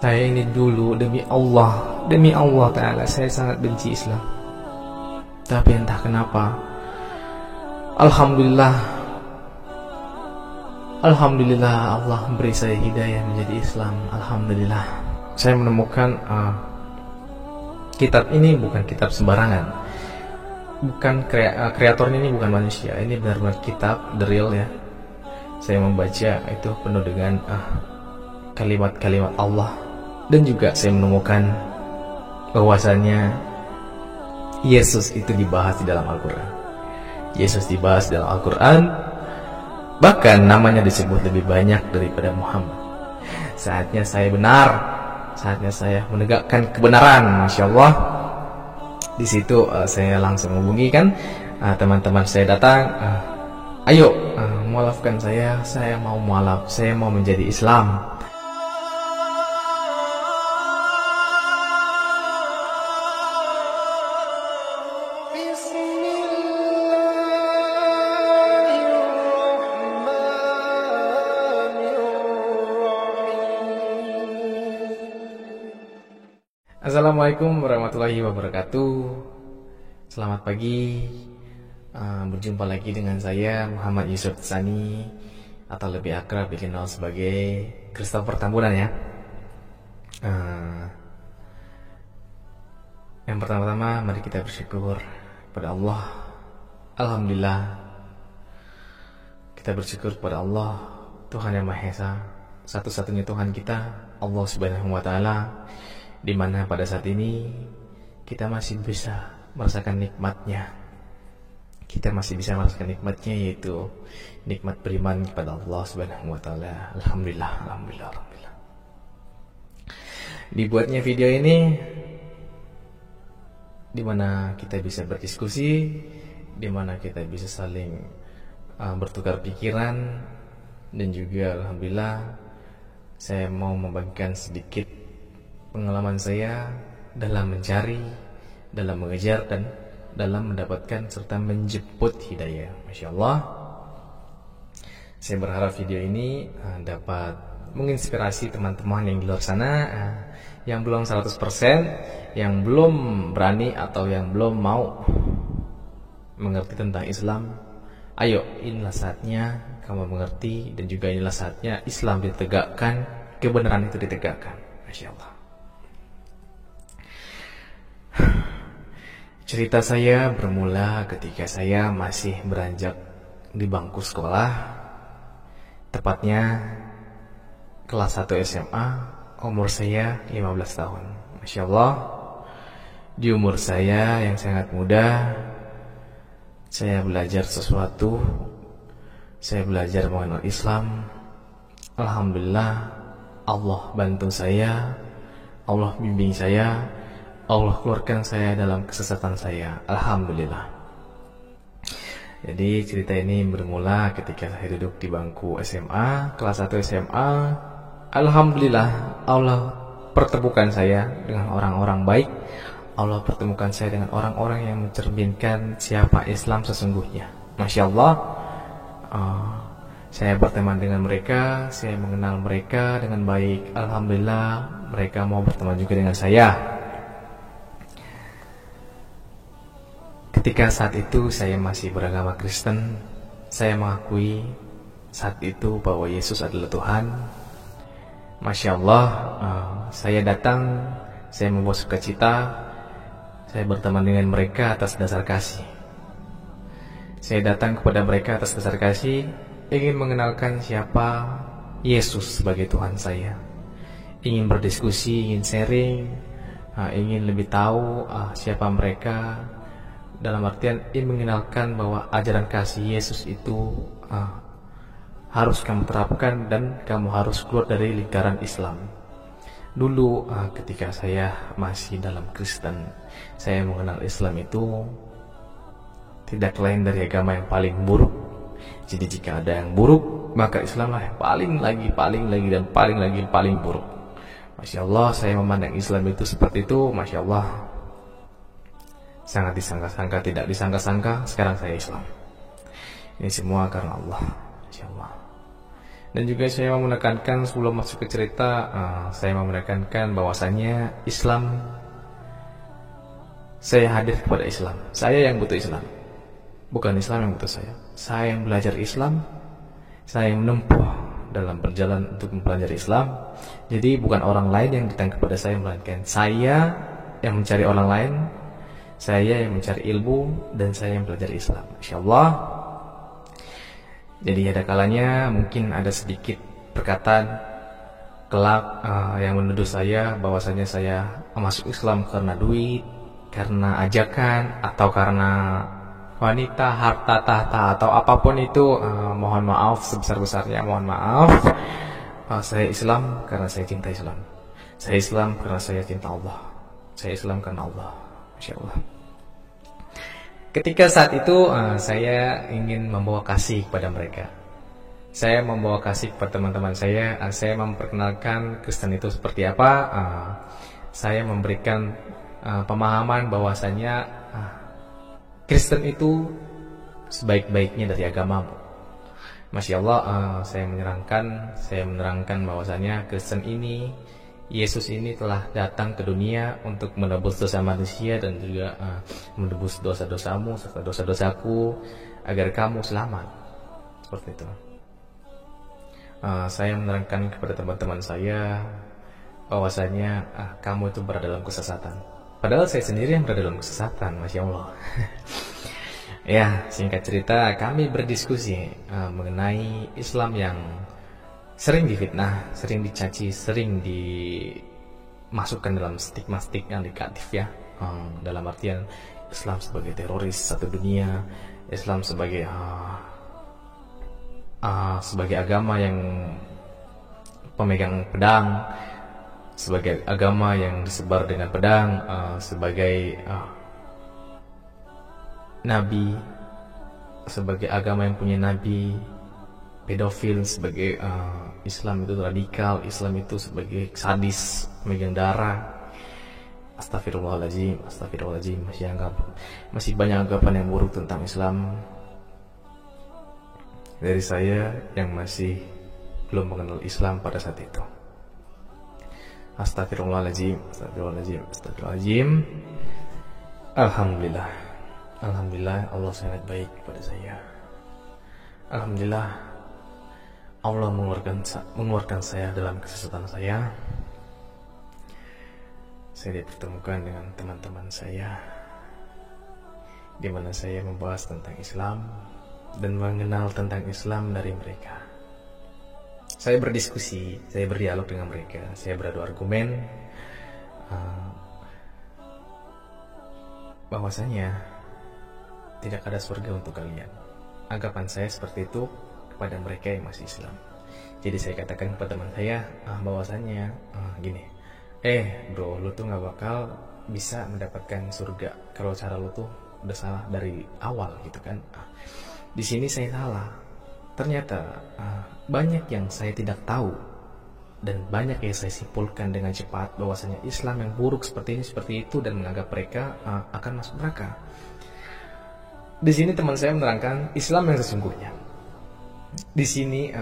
Saya ini dulu demi Allah Ta'ala saya sangat benci Islam. Tapi entah kenapa, Alhamdulillah Allah beri saya hidayah menjadi Islam. Alhamdulillah saya menemukan kitab ini bukan kitab sembarangan. Bukan kreatornya ini bukan manusia. Ini benar-benar kitab the real ya. Saya membaca itu penuh dengan kalimat-kalimat Allah. Dan juga saya menemukan bahwasannya Yesus itu dibahas di dalam Al-Quran. Yesus dibahas di dalam Al-Quran, bahkan namanya disebut lebih banyak daripada Muhammad. Saatnya saya benar, saatnya saya menegakkan kebenaran. Masya Allah. Di situ saya langsung hubungi kan teman-teman saya datang. Ayo maafkan saya mau mualaf, saya mau menjadi Islam. Assalamualaikum warahmatullahi wabarakatuh. Selamat pagi. Berjumpa lagi dengan saya Muhammad Yusuf Tsani, atau lebih akrab dikenal sebagai Christopher Tambunan ya. Yang pertama-tama mari kita bersyukur kepada Allah. Alhamdulillah kita bersyukur kepada Allah, Tuhan yang Maha Esa, satu-satunya Tuhan kita, Allah Subhanahu wa Ta'ala, di mana pada saat ini kita masih bisa merasakan nikmatnya. Kita masih bisa merasakan nikmatnya, yaitu nikmat beriman kepada Allah Subhanahu wa Ta'ala. Alhamdulillah. Dibuatnya video ini di mana kita bisa berdiskusi, di mana kita bisa saling bertukar pikiran, dan juga alhamdulillah saya mau membagikan sedikit pengalaman saya dalam mencari, dalam mengejar, dan dalam mendapatkan serta menjemput hidayah. Masya Allah. Saya berharap video ini dapat menginspirasi teman-teman yang di luar sana, yang belum 100%, yang belum berani atau yang belum mau mengerti tentang Islam. Ayo, inilah saatnya kamu mengerti, dan juga inilah saatnya Islam ditegakkan, kebenaran itu ditegakkan. Masya Allah. Cerita saya bermula ketika saya masih beranjak di bangku sekolah, tepatnya kelas 1 SMA, umur saya 15 tahun. Masya Allah, di umur saya yang sangat muda, saya belajar sesuatu, saya belajar mengenal Islam. Alhamdulillah, Allah bantu saya, Allah bimbing saya, Allah keluarkan saya dalam kesesatan saya. Alhamdulillah. Jadi cerita ini bermula ketika saya duduk di bangku SMA, kelas 1 SMA. Alhamdulillah, Allah pertemukan saya dengan orang-orang baik. Allah pertemukan saya dengan orang-orang yang mencerminkan siapa Islam sesungguhnya. Masya Allah. Saya berteman dengan mereka, saya mengenal mereka dengan baik. Alhamdulillah, mereka mau berteman juga dengan saya. Ketika saat itu saya masih beragama Kristen, saya mengakui saat itu bahwa Yesus adalah Tuhan. Masya Allah, saya datang, saya membawa sukacita, saya berteman dengan mereka atas dasar kasih. Saya datang kepada mereka atas dasar kasih, ingin mengenalkan siapa Yesus sebagai Tuhan saya. Ingin berdiskusi, ingin sharing, ingin lebih tahu siapa mereka. Dalam artian ingin mengenalkan bahwa ajaran kasih Yesus itu harus kamu terapkan, dan kamu harus keluar dari lingkaran Islam. Dulu ketika saya masih dalam Kristen, saya mengenal Islam itu tidak lain dari agama yang paling buruk. Jadi jika ada yang buruk, maka Islamlah yang paling buruk. Masya Allah, saya memandang Islam itu seperti itu. Masya Allah, sangat disangka-sangka, tidak disangka-sangka, sekarang saya Islam. Ini semua karena Allah. Insya Allah. Dan juga saya mau menekankan sebelum masuk ke cerita, saya mau menekankan bahwasannya Islam, saya hadir kepada Islam. Saya yang butuh Islam, bukan Islam yang butuh saya. Saya yang belajar Islam, saya yang menempuh dalam perjalanan untuk mempelajari Islam. Jadi bukan orang lain yang datang kepada saya, melainkan saya yang mencari orang lain, saya yang mencari ilmu, dan saya yang belajar Islam. InsyaAllah. Jadi ada kalanya mungkin ada sedikit perkataan kelak yang menuduh saya bahwasanya saya masuk Islam karena duit, karena ajakan, atau karena wanita, harta, tahta, atau apapun itu. Mohon maaf sebesar-besarnya, mohon maaf. Saya Islam karena saya cinta Islam. Saya Islam karena saya cinta Allah. Saya Islam karena Allah. Masya Allah. Ketika saat itu saya ingin membawa kasih kepada mereka. Saya membawa kasih kepada teman-teman saya. Saya memperkenalkan Kristen itu seperti apa. Saya memberikan pemahaman bahwasanya Kristen itu sebaik-baiknya dari agamamu. Masya Allah, saya menerangkan bahwasanya Kristen ini, Yesus ini telah datang ke dunia untuk menebus dosa manusia dan juga menebus dosa-dosamu serta dosa-dosaku agar kamu selamat. Seperti itu. Saya menerangkan kepada teman-teman saya bahwasanya kamu itu berada dalam kesesatan. Padahal saya sendiri yang berada dalam kesesatan, Masya Allah. Ya, singkat cerita, kami berdiskusi mengenai Islam yang sering difitnah, sering dicaci, sering dimasukkan dalam stigma-stigma yang negatif ya. Dalam artian Islam sebagai teroris satu dunia, Islam sebagai agama yang pemegang pedang, sebagai agama yang disebar dengan pedang, sebagai nabi, sebagai agama yang punya nabi, pedofil, sebagai Islam itu radikal, Islam itu sebagai sadis, megang darah. Astagfirullahaladzim, masih banyak anggapan yang buruk tentang Islam dari saya yang masih belum mengenal Islam pada saat itu. Astagfirullahaladzim. Alhamdulillah Allah sangat baik kepada saya. Alhamdulillah Allah mengeluarkan saya dalam kesesatan saya. Saya dipertemukan dengan teman-teman saya, di mana saya membahas tentang Islam dan mengenal tentang Islam dari mereka. Saya berdiskusi, saya berdialog dengan mereka, saya beradu argumen bahwasanya tidak ada surga untuk kalian. Anggapan saya seperti itu kepada mereka yang masih Islam. Jadi saya katakan kepada teman saya bahwasanya gini, bro, lu tuh gak bakal bisa mendapatkan surga kalau cara lu tuh udah salah dari awal gitu kan. Di sini saya salah. Ternyata banyak yang saya tidak tahu dan banyak yang saya simpulkan dengan cepat bahwasanya Islam yang buruk seperti ini seperti itu dan menganggap mereka akan masuk neraka. Di sini teman saya menerangkan Islam yang sesungguhnya. Di sini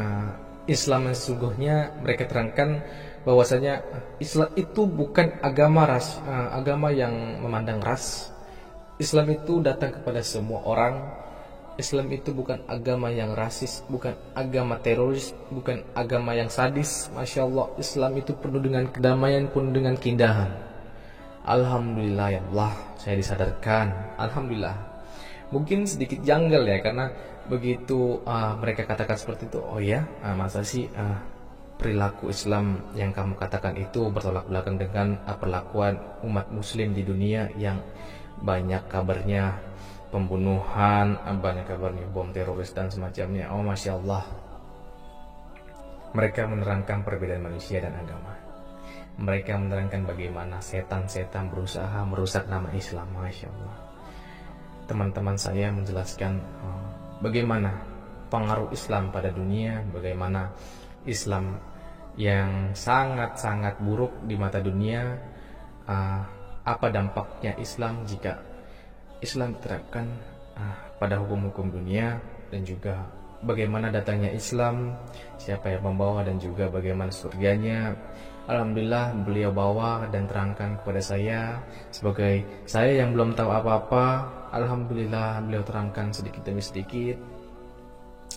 Islam yang sesungguhnya mereka terangkan bahwasanya Islam itu bukan agama yang memandang ras. Islam itu datang kepada semua orang. Islam itu bukan agama yang rasis, bukan agama teroris, bukan agama yang sadis. Masya Allah, Islam itu penuh dengan kedamaian, penuh dengan keindahan. Alhamdulillah ya Allah, saya disadarkan. Alhamdulillah. Mungkin sedikit janggal ya, karena begitu mereka katakan seperti itu. Oh ya, masa sih perilaku Islam yang kamu katakan itu bertolak belakang dengan perlakuan umat muslim di dunia yang banyak kabarnya pembunuhan, banyak kabarnya bom teroris dan semacamnya. Oh Masya Allah. Mereka menerangkan perbedaan manusia dan agama. Mereka menerangkan bagaimana setan-setan berusaha merusak nama Islam. Masya Allah. Teman-teman saya menjelaskan bagaimana pengaruh Islam pada dunia, bagaimana Islam yang sangat-sangat buruk di mata dunia, apa dampaknya Islam jika Islam diterapkan pada hukum-hukum dunia dan juga bagaimana datangnya Islam, siapa yang membawa dan juga bagaimana surganya. Alhamdulillah beliau bawa dan terangkan kepada saya. Sebagai saya yang belum tahu apa-apa, alhamdulillah beliau terangkan sedikit demi sedikit.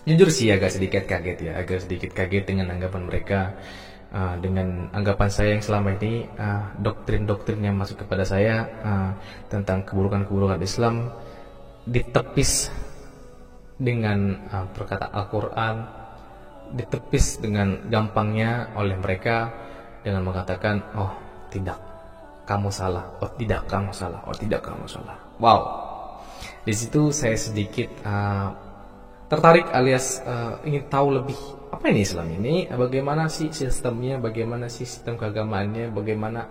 Jujur sih agak sedikit kaget ya, agak sedikit kaget dengan anggapan mereka, dengan anggapan saya yang selama ini, doktrin-doktrin yang masuk kepada saya tentang keburukan-keburukan Islam ditepis dengan perkataan Al-Quran, ditepis dengan gampangnya oleh mereka dengan mengatakan, oh tidak, kamu salah, oh tidak kamu salah, oh tidak kamu salah. Wow, di situ saya sedikit tertarik alias ingin tahu lebih, apa ini Islam ini, bagaimana sih sistemnya, bagaimana sih sistem keagamaannya, bagaimana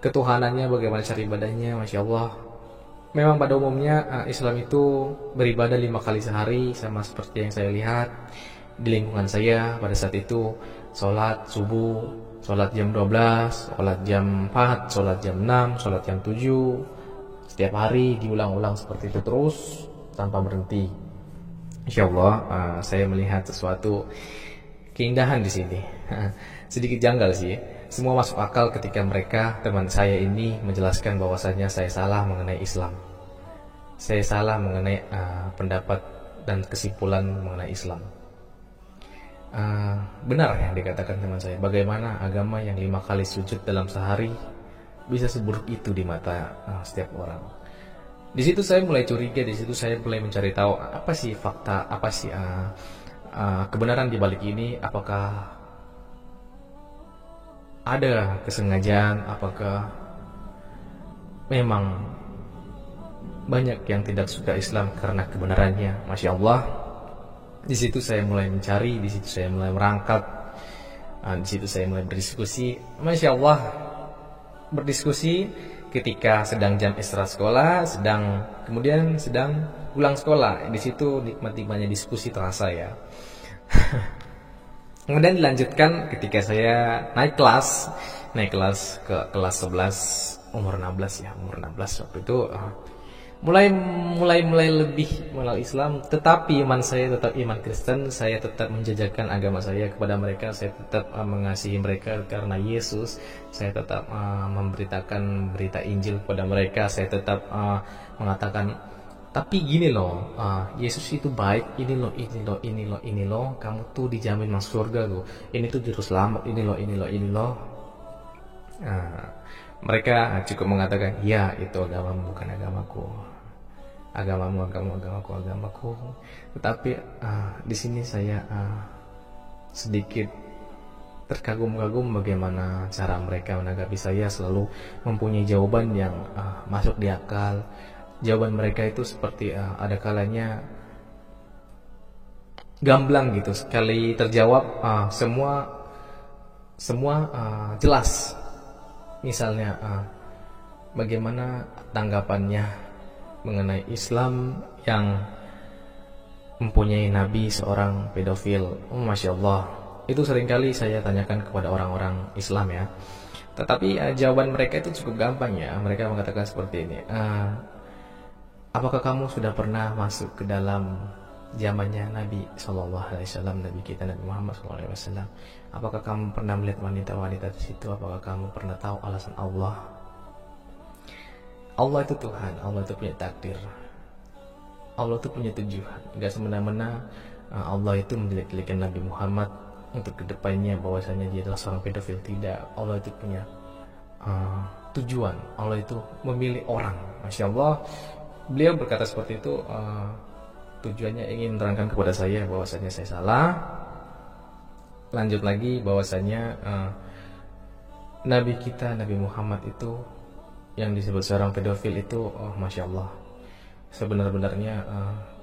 ketuhanannya, bagaimana cara ibadahnya. Masya Allah, memang pada umumnya Islam itu beribadah 5 kali sehari, sama seperti yang saya lihat di lingkungan saya pada saat itu. Sholat subuh, sholat jam 12, sholat jam 4, sholat jam 6, sholat jam 7, setiap hari diulang-ulang seperti itu terus tanpa berhenti. Insya Allah saya melihat sesuatu keindahan di sini. Sedikit janggal sih. Semua masuk akal ketika mereka, teman saya ini, menjelaskan bahwasanya saya salah mengenai Islam. Saya salah mengenai pendapat dan kesimpulan mengenai Islam. Benar yang dikatakan teman saya. Bagaimana agama yang 5 kali sujud dalam sehari bisa seburuk itu di mata setiap orang. Di situ saya mulai curiga, di situ saya mulai mencari tahu apa sih fakta, apa sih kebenaran di balik ini. Apakah ada kesengajaan, apakah memang banyak yang tidak suka Islam karena kebenarannya. Masya Allah, di situ saya mulai mencari, di situ saya mulai merangkap, di situ saya mulai berdiskusi. Masya Allah, berdiskusi ketika sedang jam istirahat sekolah, kemudian sedang pulang sekolah. Di situ nikmat-nikmatnya diskusi terasa ya. Kemudian dilanjutkan ketika saya naik kelas ke kelas 11, umur 16 ya, umur 16 waktu itu mulai lebih mengenal Islam, tetapi iman saya tetap iman Kristen. Saya tetap menjajarkan agama saya kepada mereka, saya tetap mengasihi mereka karena Yesus. Saya tetap memberitakan berita Injil kepada mereka. Saya tetap mengatakan, tapi gini loh, Yesus itu baik, ini loh, kamu tuh dijamin masuk surga loh, ini tuh juru selamat, ini loh. Mereka cukup mengatakan, ya itu agamamu bukan agamaku, agamaku. Tetapi di sini saya sedikit terkagum-kagum bagaimana cara mereka menanggapi saya. Selalu mempunyai jawaban yang masuk di akal. Jawaban mereka itu seperti ada kalanya gamblang gitu, sekali terjawab semua jelas. Misalnya bagaimana tanggapannya mengenai Islam yang mempunyai nabi seorang pedofil. Masya Allah, itu seringkali saya tanyakan kepada orang-orang Islam ya. Tetapi jawaban mereka itu cukup gampang ya. Mereka mengatakan seperti ini, apakah kamu sudah pernah masuk ke dalam zamannya Nabi SAW, Nabi kita Nabi Muhammad SAW? Apakah kamu pernah melihat wanita-wanita di situ? Apakah kamu pernah tahu alasan Allah? Allah itu Tuhan, Allah itu punya takdir, Allah itu punya tujuan. Gak semena-mena Allah itu menjelek-jelekan Nabi Muhammad untuk kedepannya bahwasanya dia adalah seorang pedofil. Tidak, Allah itu punya tujuan. Allah itu memilih orang. Masya Allah, beliau berkata seperti itu, tujuannya ingin menerangkan kepada saya bahwasanya saya salah. Lanjut lagi bahwasanya Nabi kita Nabi Muhammad itu yang disebut seorang pedofil itu, Masya Allah, sebenar-benarnya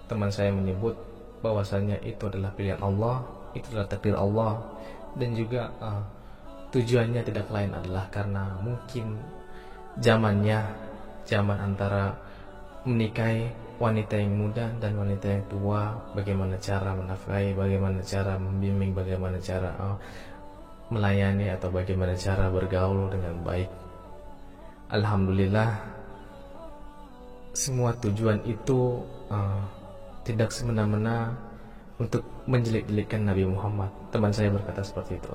teman saya menyebut bahwasanya itu adalah pilihan Allah, itu adalah takdir Allah, dan juga tujuannya tidak lain adalah karena mungkin zaman antara menikahi wanita yang muda dan wanita yang tua, bagaimana cara menafkahi, bagaimana cara membimbing, bagaimana cara melayani, atau bagaimana cara bergaul dengan baik. Alhamdulillah, semua tujuan itu tidak semena-mena untuk menjelek-jelekkan Nabi Muhammad. Teman saya berkata seperti itu.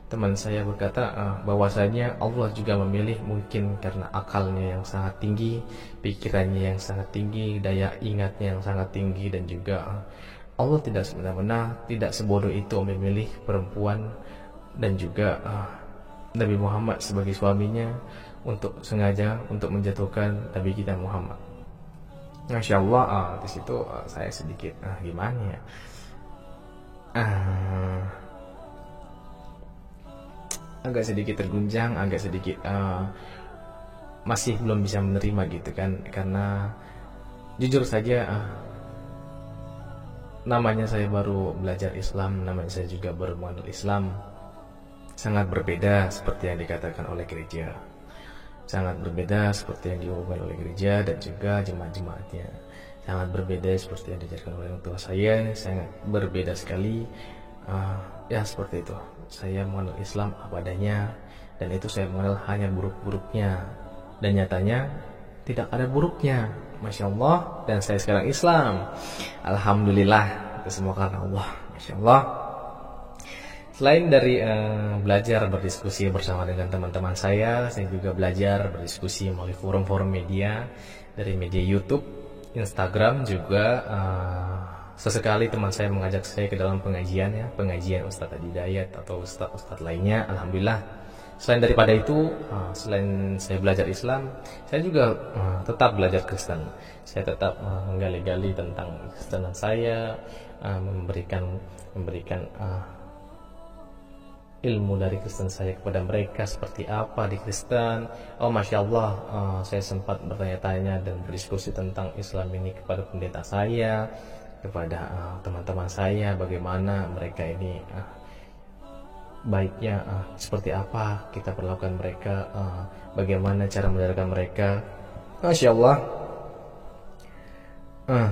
Teman saya berkata bahwasanya Allah juga memilih, mungkin karena akalnya yang sangat tinggi, pikirannya yang sangat tinggi, daya ingatnya yang sangat tinggi, dan juga Allah tidak semena-mena, tidak sebodoh itu memilih perempuan dan juga Nabi Muhammad sebagai suaminya untuk sengaja untuk menjatuhkan Nabi kita Muhammad. Masya Allah, di situ saya sedikit gimana ya, agak sedikit terguncang, agak sedikit masih belum bisa menerima gitu kan, karena jujur saja namanya saya baru belajar Islam, namanya saya juga baru mengenal Islam, sangat berbeda seperti yang dikatakan oleh gereja, sangat berbeda seperti yang diumumkan oleh gereja dan juga jemaat-jemaatnya, sangat berbeda seperti yang diajarkan oleh orang tua saya, sangat berbeda sekali. Ya seperti itu, saya mengenal Islam apa adanya, dan itu saya mengenal hanya buruk-buruknya, dan nyatanya tidak ada buruknya, Masya Allah. Dan saya sekarang Islam, Alhamdulillah, itu semua karena Allah, Masya Allah. Selain dari belajar berdiskusi bersama dengan teman-teman saya juga belajar berdiskusi melalui forum-forum media, dari media YouTube, Instagram juga. Sesekali teman saya mengajak saya ke dalam pengajian, ya, pengajian Ustadz Adidayat atau Ustadz lainnya. Alhamdulillah. Selain daripada itu, selain saya belajar Islam, saya juga tetap belajar Kristen. Saya tetap menggali-gali tentang Kristenan saya, memberikan ilmu dari Kristen saya kepada mereka, seperti apa di Kristen. Oh Masya Allah, saya sempat bertanya-tanya dan berdiskusi tentang Islam ini kepada pendeta saya, kepada teman-teman saya, bagaimana mereka ini baiknya seperti apa kita perlakukan mereka, bagaimana cara menjalankan mereka. Masya Allah.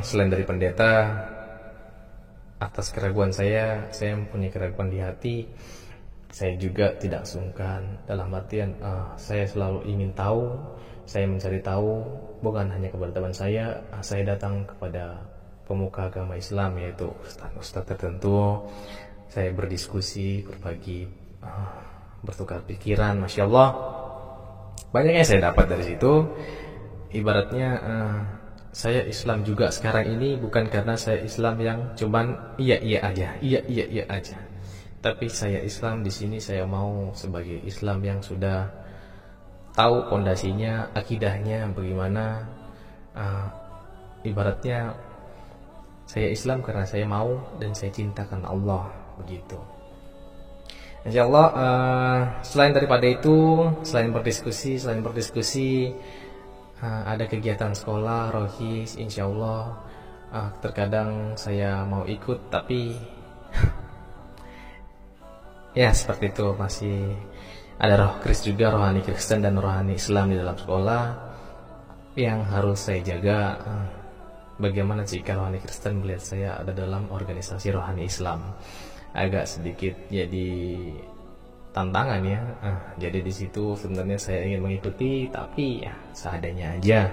Selain dari pendeta, atas keraguan saya mempunyai keraguan di hati. Saya juga tidak sungkan, dalam artian saya selalu ingin tahu, saya mencari tahu, bukan hanya kepada teman saya datang kepada pemuka agama Islam, yaitu ustaz-ustaz tertentu. Saya berdiskusi, berbagi, bertukar pikiran, Masya Allah. Banyaknya saya dapat dari situ. Ibaratnya saya Islam juga sekarang ini bukan karena saya Islam yang cuman iya aja. Tapi saya Islam di sini saya mau sebagai Islam yang sudah tahu pondasinya, akidahnya bagaimana. Ibaratnya saya Islam karena saya mau dan saya cinta karena Allah, begitu. Insya Allah. Selain daripada itu, selain berdiskusi, ada kegiatan sekolah, rohis, insya Allah. Terkadang saya mau ikut, tapi ya seperti itu, masih ada roh Kris juga, rohani Kristen dan rohani Islam di dalam sekolah yang harus saya jaga. Bagaimana jika rohani Kristen melihat saya ada dalam organisasi rohani Islam? Agak sedikit jadi tantangan ya. Jadi di situ sebenarnya saya ingin mengikuti, tapi ya seadanya aja.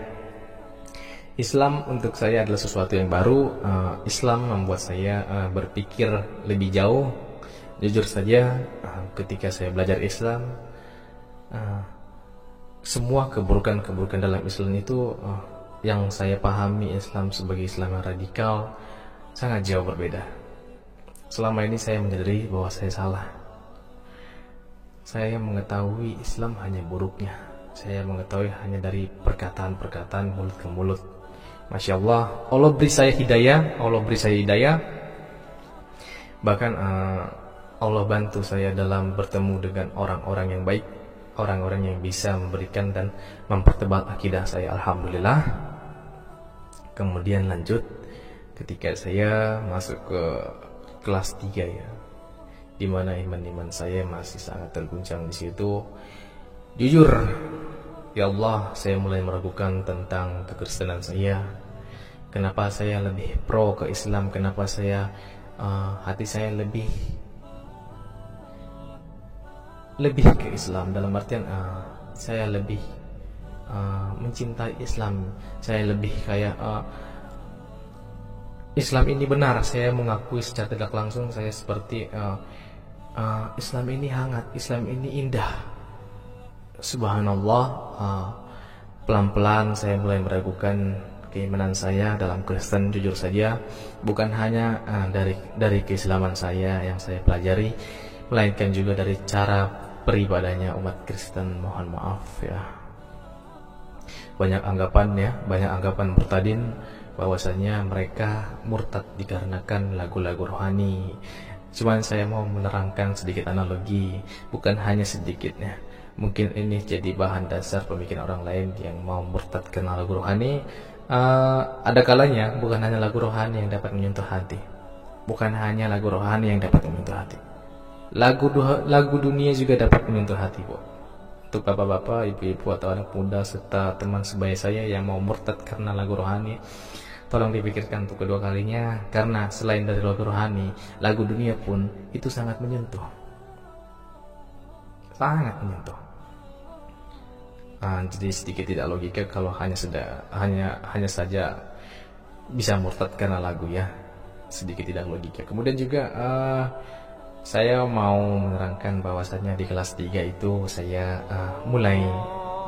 Islam untuk saya adalah sesuatu yang baru. Islam membuat saya berpikir lebih jauh. Jujur saja, ketika saya belajar Islam, semua keburukan-keburukan dalam Islam itu yang saya pahami Islam sebagai Islam yang radikal sangat jauh berbeda. Selama ini saya menyadari bahwa saya salah. Saya mengetahui Islam hanya buruknya. Saya mengetahui hanya dari perkataan-perkataan mulut ke mulut. Masya Allah, Allah beri saya hidayah. Bahkan Allah bantu saya dalam bertemu dengan orang-orang yang baik, orang-orang yang bisa memberikan dan mempertebal akidah saya, Alhamdulillah. Kemudian lanjut ketika saya masuk ke kelas 3 ya, dimana iman saya masih sangat terguncang di situ. Jujur, ya Allah, saya mulai meragukan tentang kekristenan saya. Kenapa saya lebih pro ke Islam? Kenapa saya hati saya lebih ke Islam, dalam artian saya lebih mencintai Islam. Saya lebih kayak Islam ini benar. Saya mengakui secara tidak langsung saya seperti Islam ini hangat, Islam ini indah. Subhanallah, pelan-pelan saya mulai meragukan keimanan saya dalam Kristen. Jujur saja, bukan hanya dari keislaman saya yang saya pelajari, melainkan juga dari cara beribadahnya umat Kristen. Mohon maaf ya, banyak anggapan murtadin bahwasanya mereka murtad dikarenakan lagu-lagu rohani. Cuman saya mau menerangkan sedikit analogi, bukan hanya sedikitnya. Mungkin ini jadi bahan dasar pemikiran orang lain yang mau murtad karena lagu rohani. Ada kalanya bukan hanya lagu rohani yang dapat menyentuh hati. Bukan hanya lagu rohani yang dapat menyentuh hati. Lagu dunia juga dapat menyentuh hati, Bu. Untuk bapak-bapak, ibu-ibu atau anak muda serta teman sebaya saya yang mau murtad karena lagu rohani, tolong dipikirkan untuk kedua kalinya, karena selain dari lagu rohani, lagu dunia pun itu sangat menyentuh. Sangat menyentuh. Jadi sedikit tidak logika kalau hanya saja bisa murtad karena lagu ya. Sedikit tidak logika. Kemudian juga saya mau menerangkan bahwasannya di kelas 3 itu saya mulai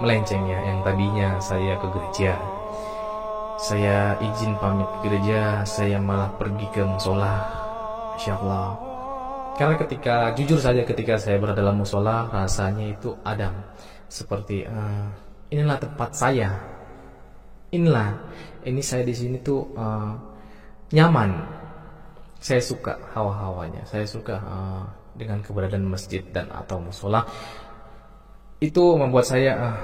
melenceng ya. Yang tadinya saya ke gereja, saya izin pamit ke gereja, saya malah pergi ke musola. Masya Allah. Karena jujur saja ketika saya berada dalam musola, rasanya itu adem. Seperti inilah tempat saya. Ini saya di sini tuh nyaman. Saya suka hawa-hawanya. Saya suka dengan keberadaan masjid dan atau musola. Itu membuat saya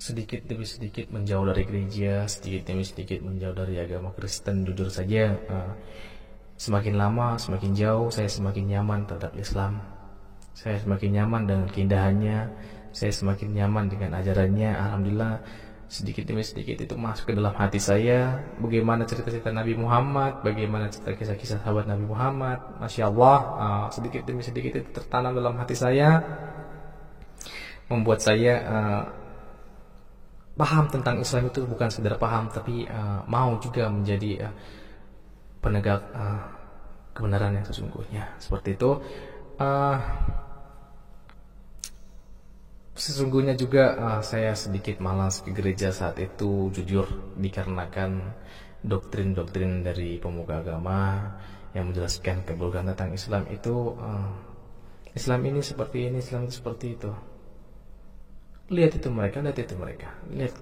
sedikit demi sedikit menjauh dari gereja, sedikit demi sedikit menjauh dari agama Kristen. Jujur saja, semakin lama semakin jauh saya semakin nyaman terhadap Islam. Saya semakin nyaman dengan keindahannya, saya semakin nyaman dengan ajarannya. Alhamdulillah, sedikit demi sedikit itu masuk ke dalam hati saya. Bagaimana cerita-cerita Nabi Muhammad, bagaimana cerita kisah-kisah sahabat Nabi Muhammad. Masya Allah, sedikit demi sedikit itu tertanam dalam hati saya, membuat saya paham tentang Islam itu bukan sekedar paham, tapi mau juga menjadi penegak kebenaran yang sesungguhnya. Seperti itu. Sesungguhnya juga saya sedikit malas ke gereja saat itu, jujur, dikarenakan doktrin-doktrin dari pemuka agama yang menjelaskan keburukan tentang Islam itu. Islam ini seperti ini, Islam itu seperti itu. Lihat itu mereka, lihat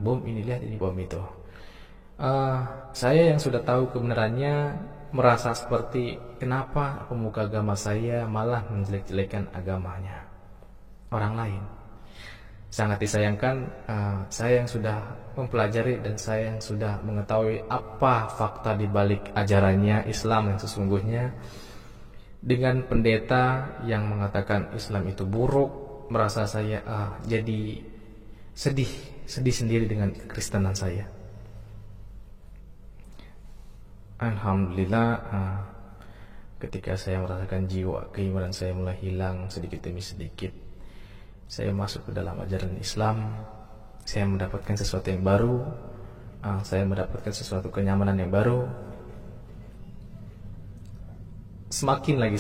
bom ini, lihat ini bom itu. Saya yang sudah tahu kebenarannya merasa seperti kenapa pemuka agama saya malah menjelek-jelekan agamanya orang lain. Sangat disayangkan, saya yang sudah mempelajari dan saya yang sudah mengetahui apa fakta di balik ajarannya Islam yang sesungguhnya, dengan pendeta yang mengatakan Islam itu buruk, merasa saya jadi sedih sendiri dengan kekristenan saya. Alhamdulillah, ketika saya merasakan jiwa keimanan saya mulai hilang sedikit demi sedikit, saya masuk ke dalam ajaran Islam. Saya mendapatkan sesuatu yang baru, saya mendapatkan sesuatu kenyamanan yang baru. Semakin lagi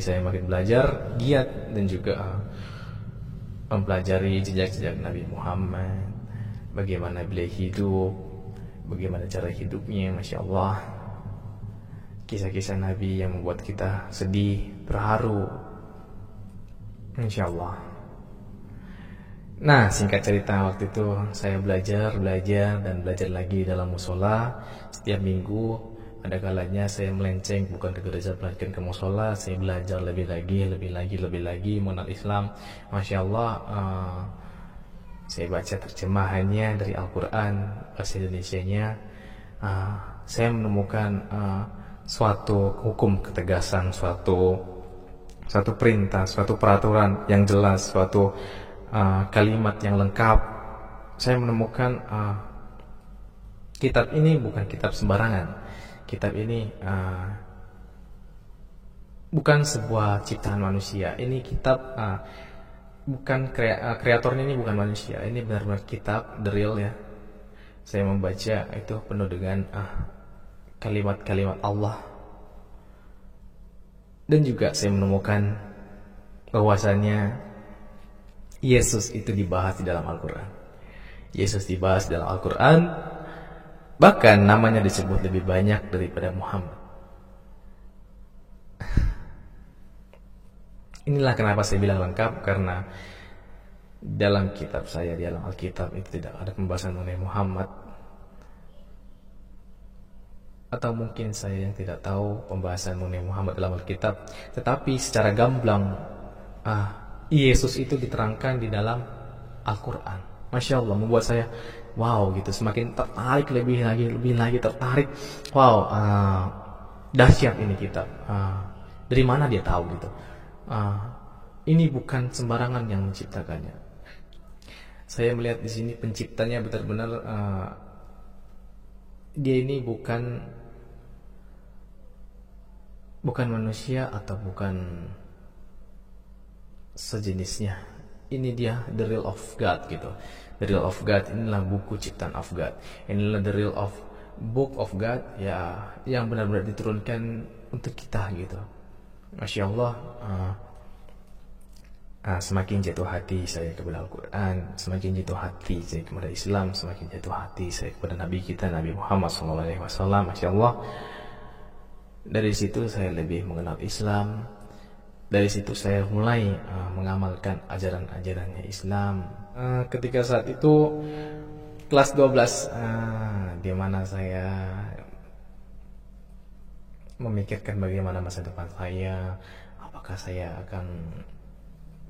saya makin belajar, giat dan juga mempelajari jejak-jejak Nabi Muhammad, bagaimana beliau hidup, bagaimana cara hidupnya. Masya Allah, kisah-kisah Nabi yang membuat kita sedih, terharu. Insya Allah. Nah, singkat cerita, waktu itu saya belajar lagi dalam musola. Setiap minggu ada kalanya saya melenceng, bukan ke gereja melainkan ke musola. Saya belajar lebih lagi mengenal Islam. Masya Allah, saya baca terjemahannya dari Al-Quran bahasa Indonesianya. Saya menemukan suatu hukum ketegasan, suatu perintah, suatu peraturan yang jelas, suatu kalimat yang lengkap. Saya menemukan kitab ini bukan kitab sembarangan. Kitab ini bukan sebuah ciptaan manusia. Ini kitab bukan kreatornya, ini bukan manusia. Ini benar-benar kitab the real ya. saya membaca itu penuh dengan kalimat-kalimat Allah, dan juga saya menemukan bahwasannya Yesus itu dibahas di dalam Al-Quran. Yesus dibahas di dalam Al-Quran, bahkan namanya disebut lebih banyak daripada Muhammad. Inilah kenapa saya bilang lengkap, karena dalam kitab saya, di dalam Alkitab itu tidak ada pembahasan mengenai Muhammad. Atau mungkin saya yang tidak tahu pembahasan mengenai Muhammad dalam Alkitab, tetapi secara gamblang Yesus itu diterangkan di dalam Al-Quran. Masya Allah, membuat saya wow gitu, semakin tertarik, lebih lagi tertarik. Wow, dahsyat ini kitab. Dari mana dia tahu gitu? Ini bukan sembarangan yang menciptakannya. Saya melihat di sini penciptanya benar-benar dia ini bukan manusia atau bukan sejenisnya. Ini dia the real of God gitu. The real of God, inilah buku ciptaan of God. Inilah the real of book of God, ya, yang benar-benar diturunkan untuk kita gitu. Masya Allah, semakin jatuh hati saya kepada Al-Quran, semakin jatuh hati saya kepada Islam, semakin jatuh hati saya kepada Nabi kita, Nabi Muhammad SAW. Masya Allah, dari situ saya lebih mengenal Islam. Dari situ saya mulai mengamalkan ajaran-ajarannya Islam. Ketika saat itu kelas 12, di mana saya memikirkan bagaimana masa depan saya, apakah saya akan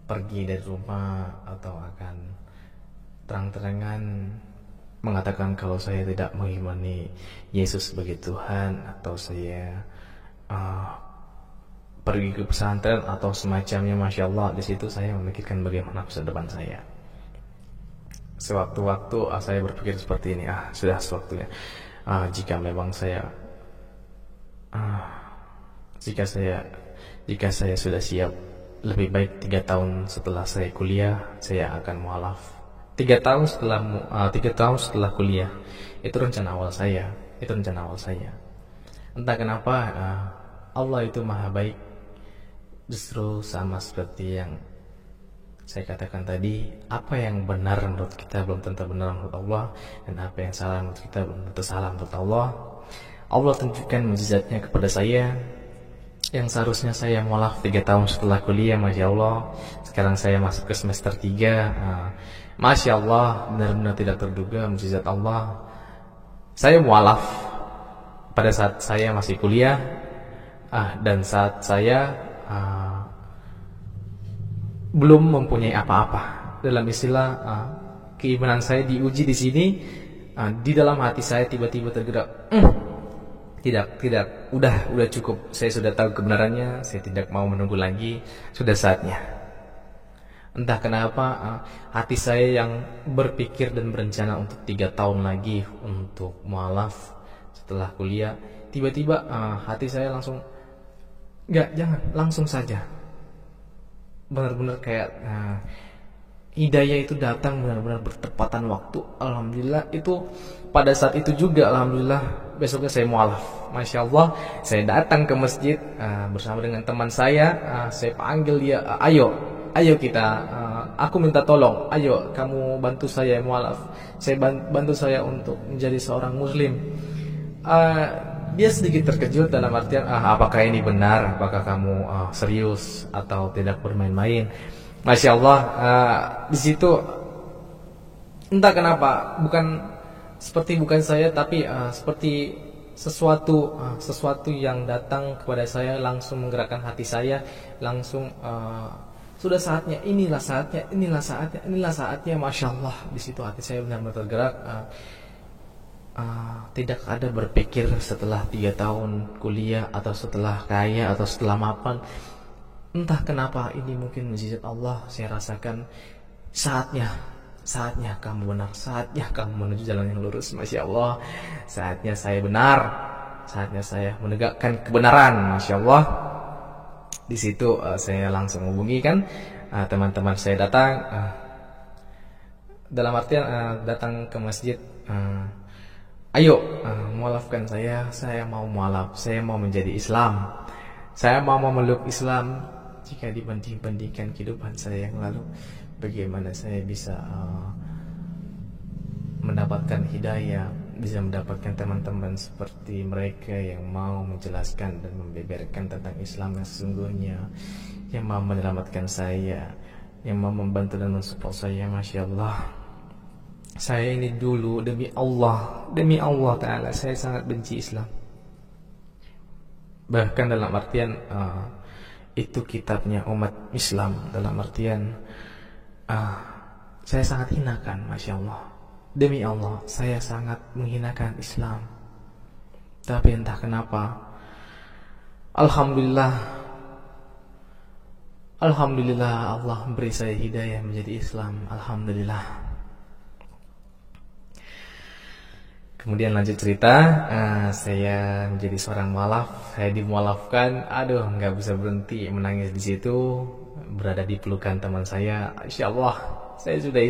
pergi dari rumah atau akan terang-terangan mengatakan kalau saya tidak mengimani Yesus sebagai Tuhan, atau saya pergi ke pesantren atau semacamnya. Masya Allah, di situ saya memikirkan bagaimana masa depan saya. Sewaktu-waktu saya berpikir seperti ini, sudah sewaktunya, jika memang saya jika saya sudah siap, lebih baik 3 tahun setelah saya kuliah saya akan mualaf. 3 tahun setelah kuliah, itu rencana awal saya. Entah kenapa Allah itu maha baik. Justru sama seperti yang saya katakan tadi, apa yang benar menurut kita belum tentu benar menurut Allah, dan apa yang salah menurut kita belum tentu salah menurut Allah. Allah tunjukkan mukjizatnya kepada saya, yang seharusnya saya mualaf 3 tahun setelah kuliah. Masya Allah, sekarang saya masuk ke semester 3. Masya Allah, benar-benar tidak terduga mukjizat Allah. Saya mualaf pada saat saya masih kuliah, dan saat saya belum mempunyai apa-apa. Dalam istilah keimanan saya diuji di sini. Di dalam hati saya tiba-tiba tergerak, tidak, udah cukup. Saya sudah tahu kebenarannya, saya tidak mau menunggu lagi, sudah saatnya. Entah kenapa hati saya yang berpikir dan berencana untuk 3 tahun lagi untuk mualaf setelah kuliah, tiba-tiba hati saya langsung, jangan, langsung saja. Benar-benar kayak hidayah itu datang benar-benar bertepatan waktu. Alhamdulillah, itu pada saat itu juga alhamdulillah besoknya saya mualaf. Masya Allah, saya datang ke masjid bersama dengan teman saya. Saya panggil dia, ayo kita, aku minta tolong, ayo kamu bantu saya mualaf. Saya bantu saya untuk menjadi seorang muslim. Dia sedikit terkejut dalam artian, apakah ini benar, apakah kamu serius atau tidak bermain-main. Masya Allah, di situ entah kenapa bukan saya, tapi seperti sesuatu yang datang kepada saya, langsung menggerakkan hati saya, langsung sudah saatnya, inilah saatnya. Masya Allah, di situ hati saya benar-benar tergerak. Tidak ada berpikir setelah 3 tahun kuliah atau setelah kaya atau setelah mapan. Entah kenapa ini mungkin mukjizat Allah. Saya rasakan saatnya kamu benar, saatnya kamu menuju jalan yang lurus. Masya Allah, saatnya saya benar, saatnya saya menegakkan kebenaran. Masya Allah, di situ saya langsung hubungi teman-teman saya datang, dalam artian datang ke masjid. Ayo, mualafkan saya mau mualaf, saya mau menjadi Islam, saya mau memeluk Islam. Jika dibanding-bandingkan kehidupan saya yang lalu, bagaimana saya bisa mendapatkan hidayah, bisa mendapatkan teman-teman seperti mereka yang mau menjelaskan dan membeberkan tentang Islam yang sesungguhnya, yang mau menyelamatkan saya, yang mau membantu dan mensupport saya. Masya Allah, saya ini dulu demi Allah Ta'ala, saya sangat benci Islam. Bahkan dalam artian itu kitabnya umat Islam, dalam artian saya sangat hinakan. Masya Allah, demi Allah saya sangat menghinakan Islam. Tapi entah kenapa, Alhamdulillah Allah beri saya hidayah menjadi Islam. Alhamdulillah. Kemudian lanjut cerita, saya menjadi seorang mualaf, saya dimualafkan, aduh nggak bisa berhenti menangis di situ, berada di pelukan teman saya. Insya Allah, saya sudah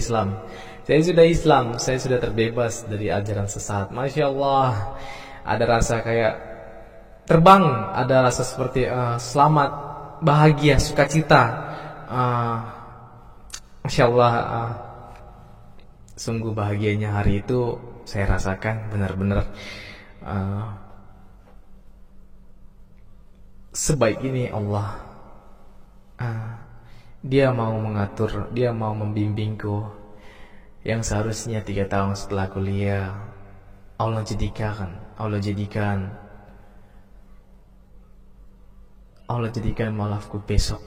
Islam, saya sudah terbebas dari ajaran sesat. Masya Allah, ada rasa kayak terbang, ada rasa seperti selamat, bahagia, sukacita. Masya Allah, sungguh bahagianya hari itu. Saya rasakan benar-benar sebaik ini Allah. Dia mau mengatur, dia mau membimbingku. Yang seharusnya 3 tahun setelah kuliah, Allah jadikan mualafku besok.